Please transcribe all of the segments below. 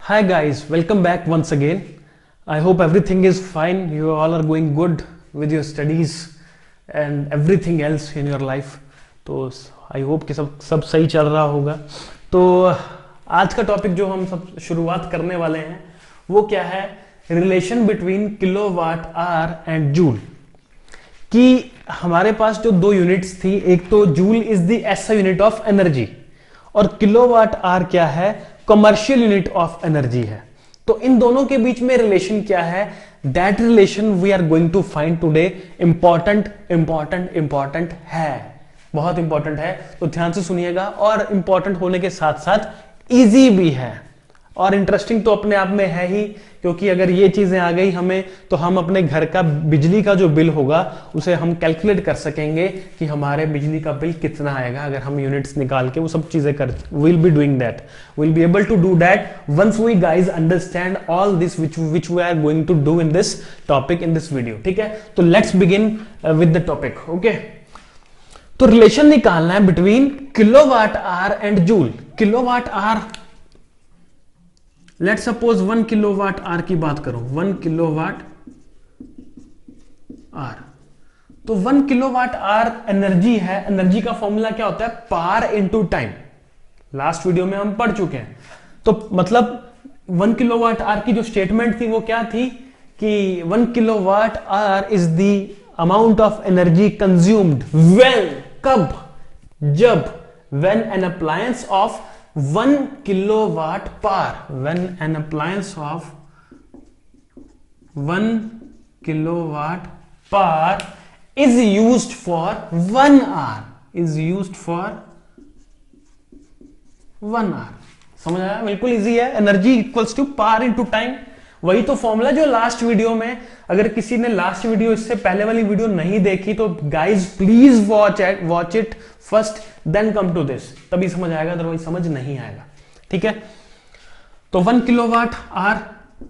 Hi guys, welcome back once again. I hope everything is fine. You all are going good with your studies and everything else in your life. तो I hope कि सब सही चल रहा होगा. तो आज का टॉपिक जो हम सब शुरुआत करने वाले हैं वो क्या है, relation between kilowatt hour and joule. कि हमारे पास जो दो यूनिट्स थी, एक तो joule is the SI unit of energy और किलोवाट आवर क्या है, कमर्शियल यूनिट ऑफ एनर्जी है. तो इन दोनों के बीच में रिलेशन क्या है, that relation we are going to find today. Important important important है, बहुत इंपॉर्टेंट है. तो ध्यान से सुनिएगा. और इंपॉर्टेंट होने के साथ साथ इजी भी है और इंटरेस्टिंग तो अपने आप में है ही, क्योंकि अगर ये चीजें आ गई हमें तो हम अपने घर का बिजली का जो बिल होगा उसे हम कैलकुलेट कर सकेंगे कि हमारे बिजली का बिल कितना आएगा अगर हम यूनिट्स निकाल के वो सब चीजें कर. Will be doing that, will be able to do that once we guys understand all this which we are going to do in this topic in this video. ठीक है, तो let's begin with the topic. Okay, तो relation निकालना है between kilowatt hour and joule. Kilowatt hour, let suppose 1 kilowatt hour की बात करो. 1 kilowatt hour, तो 1 किलोवाट आवर एनर्जी है. एनर्जी का फॉर्मूला क्या होता है, power into time. Last video में हम पढ़ चुके हैं. तो मतलब 1 किलोवाट आवर की जो स्टेटमेंट थी वो क्या थी कि 1 kilowatt hour is the amount of energy consumed when, कब, जब, when an appliance of 1 kilowatt power, when an appliance of 1 kilowatt power is used for 1 hour, is used for 1 hour. समझ आया? बिल्कुल इजी है. Energy equals to power into time. वही तो formula जो last video में, अगर किसी ने लास्ट वीडियो इससे पहले वाली वीडियो नहीं देखी तो guys please watch it first then come to this, तभी समझ आएगा, अदरवाइज समझ नहीं आएगा. ठीक है, तो 1 किलोवाट आवर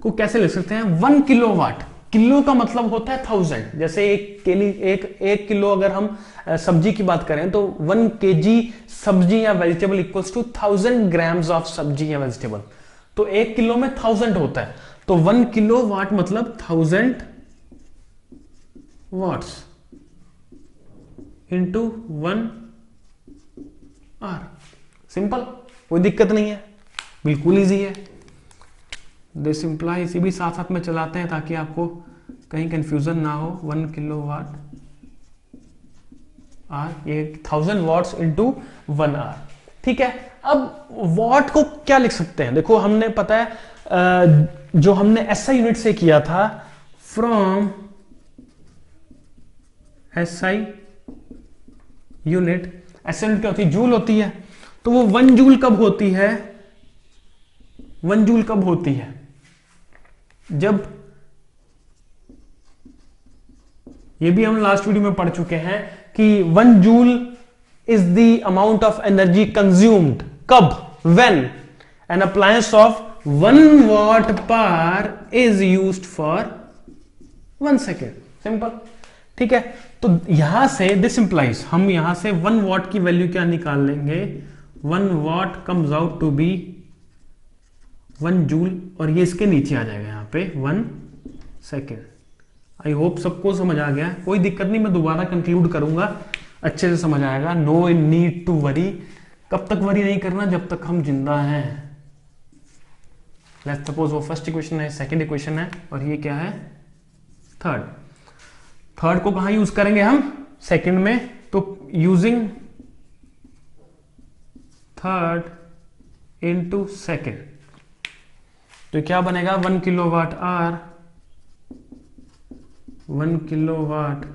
को कैसे लिख सकते हैं. 1 किलोवाट, किलो का मतलब होता है 1000. जैसे एक किलो अगर हम सब्जी की बात करें तो 1 kg सब्जी या vegetable equals to 1000 grams of सब्जी या वेजिटेबल. तो 1 किलो में 1000 होता है. तो 1 किलोवाट मतलब 1000 वॉट्स इंटू 1 आवर. सिंपल, कोई दिक्कत नहीं है, बिल्कुल इजी है. दिस इंप्लाई, इसी भी साथ साथ में चलाते हैं ताकि आपको कहीं कंफ्यूजन ना हो. 1 किलोवाट आवर, ये 1000 वॉट्स इंटू 1 आवर. ठीक है, अब वॉट को क्या लिख सकते हैं. देखो हमने पता है जो हमने एसआई यूनिट से किया था, from SI unit. SI unit क्या होती है, जूल होती है. तो वो 1 जूल कब होती है, 1 जूल कब होती है, जब, ये भी हम लास्ट वीडियो में पढ़ चुके हैं कि 1 joule is the amount of energy consumed, कब, when an appliance of 1 watt power is used for 1 second. Simple. ठीक है, तो यहां से दिस इंप्लाइज, हम यहां से 1 वॉट की वैल्यू क्या निकाल लेंगे, 1 watt comes out to be 1 joule, और ये इसके नीचे आ जाएगा यहां पे 1 सेकेंड. आई होप सबको समझ आ गया, कोई दिक्कत नहीं, मैं दोबारा कंक्लूड करूंगा, अच्छे से समझ आएगा. No need to worry. कब तक वरी नहीं करना, जब तक हम जिंदा हैं. लेट्स सपोज वो फर्स्ट इक्वेशन है, सेकंड इक्वेशन है, और ये क्या है, थर्ड. थर्ड को कहां यूज करेंगे हम, सेकंड में. तो यूजिंग थर्ड इनटू सेकंड, तो क्या बनेगा, 1 kilowatt hour, 1 kilowatt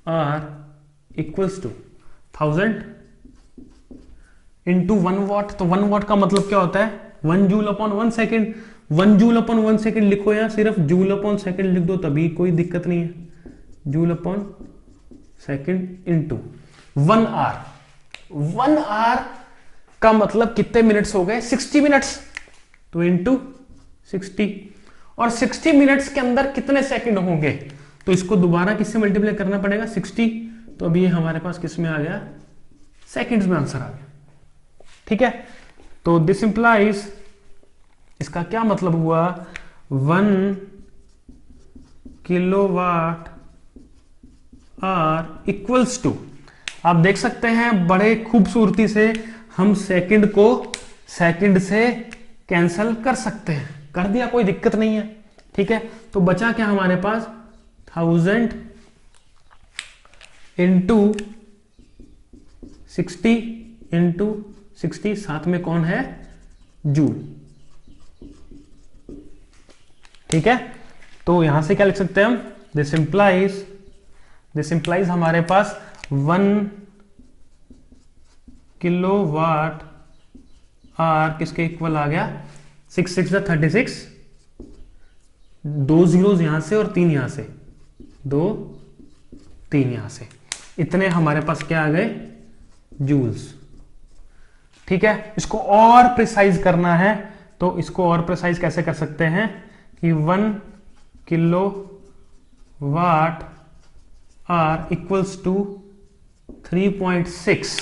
hour equals to 1000 into 1 watt. तो 1 वॉट का मतलब क्या होता है, 1 joule upon 1 second. 1 joule upon 1 second लिखो या सिर्फ जूल अपॉन सेकेंड लिख दो, तभी कोई दिक्कत नहीं है. Joule upon second into 1 hour. 1 hour का मतलब कितने मिनट्स हो गए, 60 मिनट्स. तो इंटू 60, और 60 मिनट्स के अंदर कितने सेकंड होंगे, तो इसको दोबारा किससे मल्टीप्लाई करना पड़ेगा, 60. तो अभी ये हमारे पास किस में आ गया, सेकंड्स में आंसर आ गया. ठीक है, तो दिस इंप्लाइज इसका क्या मतलब हुआ, 1 किलोवाट आर इक्वल्स टू, आप देख सकते हैं बड़े खूबसूरती से हम सेकंड को सेकंड से कैंसल कर सकते हैं, कर दिया, कोई दिक्कत नहीं है। ठीक है, तो बचा क्या हमारे पास, 1000 इंटू 60 इंटू 60, साथ में कौन है, जूल। ठीक है, तो यहां से क्या लिख सकते हैं हम, दिस इंप्लाइज हमारे पास 1 किलोवाट आर किसके इक्वल आ गया, 6 6 36, 2 जीरोस यहां से और 3 यहां से, 2 3 यहां से, इतने हमारे पास क्या आ गए, जूल्स। ठीक है, इसको और प्रिसाइज करना है, तो इसको और प्रिसाइज कैसे कर सकते हैं कि 1 kilowatt hour equals to 3.6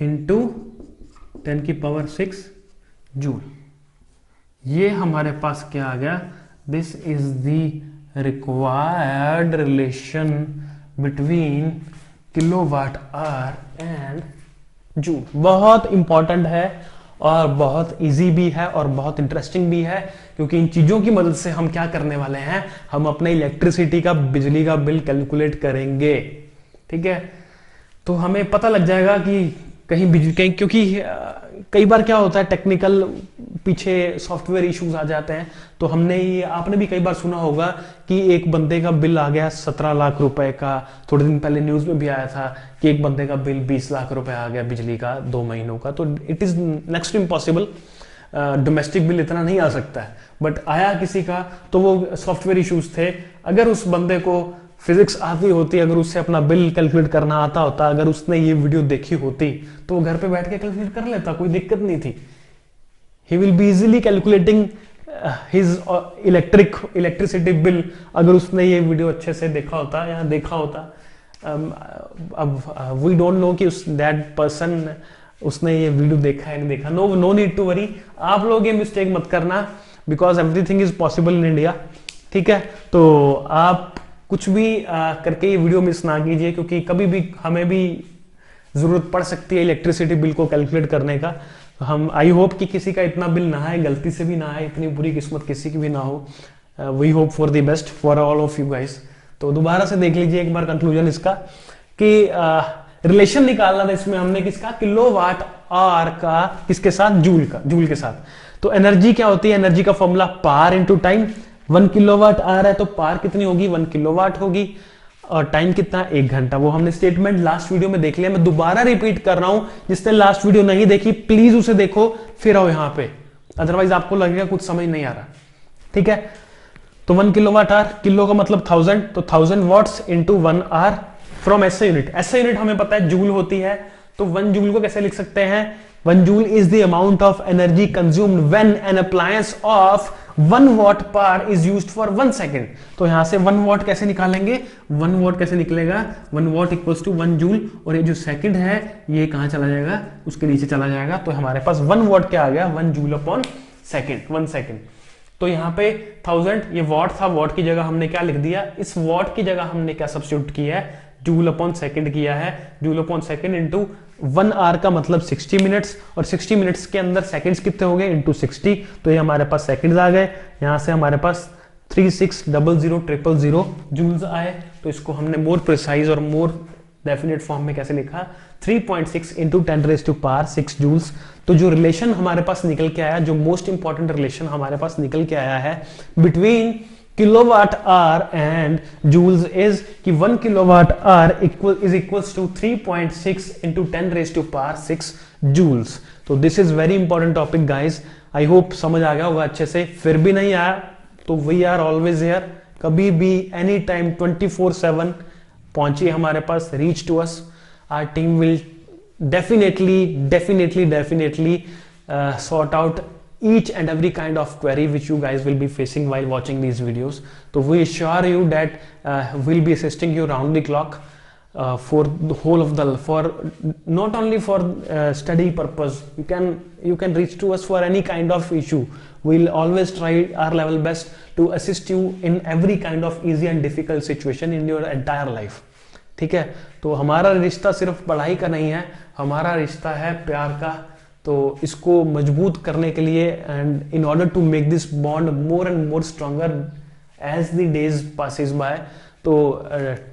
into 10⁶ joule. ये हमारे पास क्या आ गया, this is the required relation between kilowatt hour and joule. बहुत इंपॉर्टेंट है और बहुत इजी भी है और बहुत इंटरेस्टिंग भी है, क्योंकि इन चीजों की मदद से हम क्या करने वाले हैं, हम अपने इलेक्ट्रिसिटी का, बिजली का बिल कैलकुलेट करेंगे। ठीक है, तो हमें पता लग जाएगा कि कहीं बिजली, कहीं, क्योंकि कई बार क्या होता है, टेक्निकल पीछे सॉफ्टवेयर इश्यूज आ जाते हैं। तो हमने ये, आपने भी कई बार सुना होगा कि एक बंदे का बिल आ गया 17 लाख रुपए का, थोड़े दिन पहले न्यूज में भी आया था कि एक बंदे का बिल 20 लाख रुपए आ गया बिजली का 2 महीनों का। तो it is next to impossible, domestic bill इतना नहीं आ सकता है, बट आया किसी का, तो वो सॉफ्टवेयर इश्यूज थे। अगर उस बंदे को फिजिक्स आती होती, अगर उससे अपना बिल कैलकुलेट करना आता होता, अगर उसने ये वीडियो देखी होती, तो वो घर पे बैठ के कैलकुलेट कर लेता, कोई दिक्कत नहीं थी। He will be easily calculating his electricity bill, अगर उसने ये वीडियो अच्छे से देखा होता या देखा होता। अब वी डोंट नो कि उस दैट पर्सन उसने ये वीडियो देखा है नहीं देखा। नो नीड टू वरी, आप लोग ये मिस्टेक मत करना, because everything is possible in India. ठीक है, तो आप कुछ भी करके ये वीडियो मिस ना कीजिए, क्योंकि कभी भी हमें भी जरूरत पड़ सकती है इलेक्ट्रिसिटी बिल को कैलकुलेट करने का। हम आई होप कि किसी का इतना बिल ना आए, गलती से भी ना आए, इतनी बुरी किस्मत किसी की भी ना हो। We hope for the best for all of you guys. तो दोबारा से देख लीजिए एक बार कंक्लूजन इसका, कि रिलेशन निकालना था इसमें हमने किसका, किलोवाट आवर का किसके साथ, जूल के साथ। तो एनर्जी क्या होती है, एनर्जी का formula power into time. 1 kilowatt our है तो पावर कितनी होगी, 1 किलोवाट होगी, और टाइम कितना, 1 घंटा। वो हमने स्टेटमेंट लास्ट वीडियो में देख लिया, मैं दोबारा रिपीट कर रहा हूं। जिसने लास्ट वीडियो नहीं देखी प्लीज उसे देखो, फिर आओ यहां पे, अदरवाइज आपको लगेगा कुछ समझ नहीं आ रहा। ठीक है, तो 1 किलोवाट आवर, किलो का मतलब 1000, तो 1000 watts into 1 hour from SI unit. SI unit हमें पता है जूल होती है, तो 1 जूल को कैसे लिख सकते हैं, 1 joule is the amount of energy consumed when an appliance of 1 what power is used for 1 second. तो यहां से 1 वॉट कैसे निकालेंगे, 1 वॉट कैसे निकलेगा, 1 वॉट इक्वल्स टू 1 जूल, और ये जो सेकंड है ये कहां चला जाएगा, उसके नीचे चला जाएगा। तो हमारे पास 1 वॉट क्या आ गया, 1 जूल अपॉन सेकेंड, 1 सेकेंड। तो यहाँ पे 1000 ये वॉट था, वॉट की जगह हमने क्या लिख दिया, इस वॉट की जगह हमने क्या सब्स्टिट्यूट किया है, जूल अपॉन सेकंड किया है। Joule upon second into 1 hour का मतलब 60 मिनट्स, और 60 मिनट्स के अंदर सेकंड्स कितने हो गए, इंटू 60, तो ये हमारे पास सेकंड्स आ गए। यहाँ से हमारे पास 36000000 जूल्स आए। तो इसको हमने मोर प्रिसाइज और मोर डेफिनेट फॉर्म में कैसे लिखा, 3.6 इंटू 10⁻⁶ जूल्स। तो जो रिलेशन हमारे पास निकल के आया, जो मोस्ट इंपॉर्टेंट रिलेशन हमारे पास निकल के आया है between kilowatt hour and joules is कि 1 kilowatt hour is equals to 3.6 into 10⁻⁶ joules. तो this is very important topic guys, I hope समझ आ गया होगा अच्छे से। फिर भी नहीं आया तो वी आर ऑलवेज हियर, कभी भी एनी टाइम 24/7 पहुंचिए हमारे पास, reach to us, our team will definitely sort out each and every kind of query which you guys will be facing while watching these videos. So we assure you that we'll be assisting you round the clock. for the whole of the, for not only for study purpose. You can reach to us for any kind of issue. We'll always try our level best to assist you in every kind of easy and difficult situation in your entire life. ठीक है, तो हमारा रिश्ता सिर्फ पढ़ाई का नहीं है, हमारा रिश्ता है प्यार का। तो इसको मजबूत करने के लिए and in order to make this bond more and more stronger as the days passes by, तो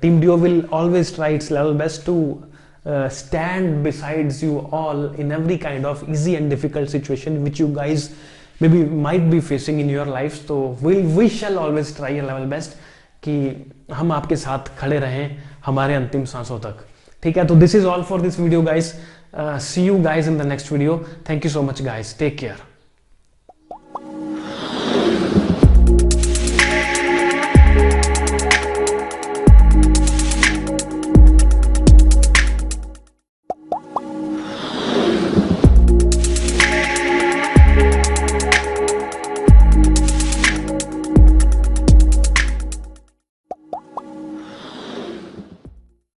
team Dio will always try its level best to stand besides you all in every kind of easy and difficult situation which you guys maybe might be facing in your life. So we shall always try our level best कि हम आपके साथ खड़े रहें हमारे अंतिम सांसों तक। ठीक है, तो this is all for this video guys. See you guys in the next video. Thank you so much guys. Take care.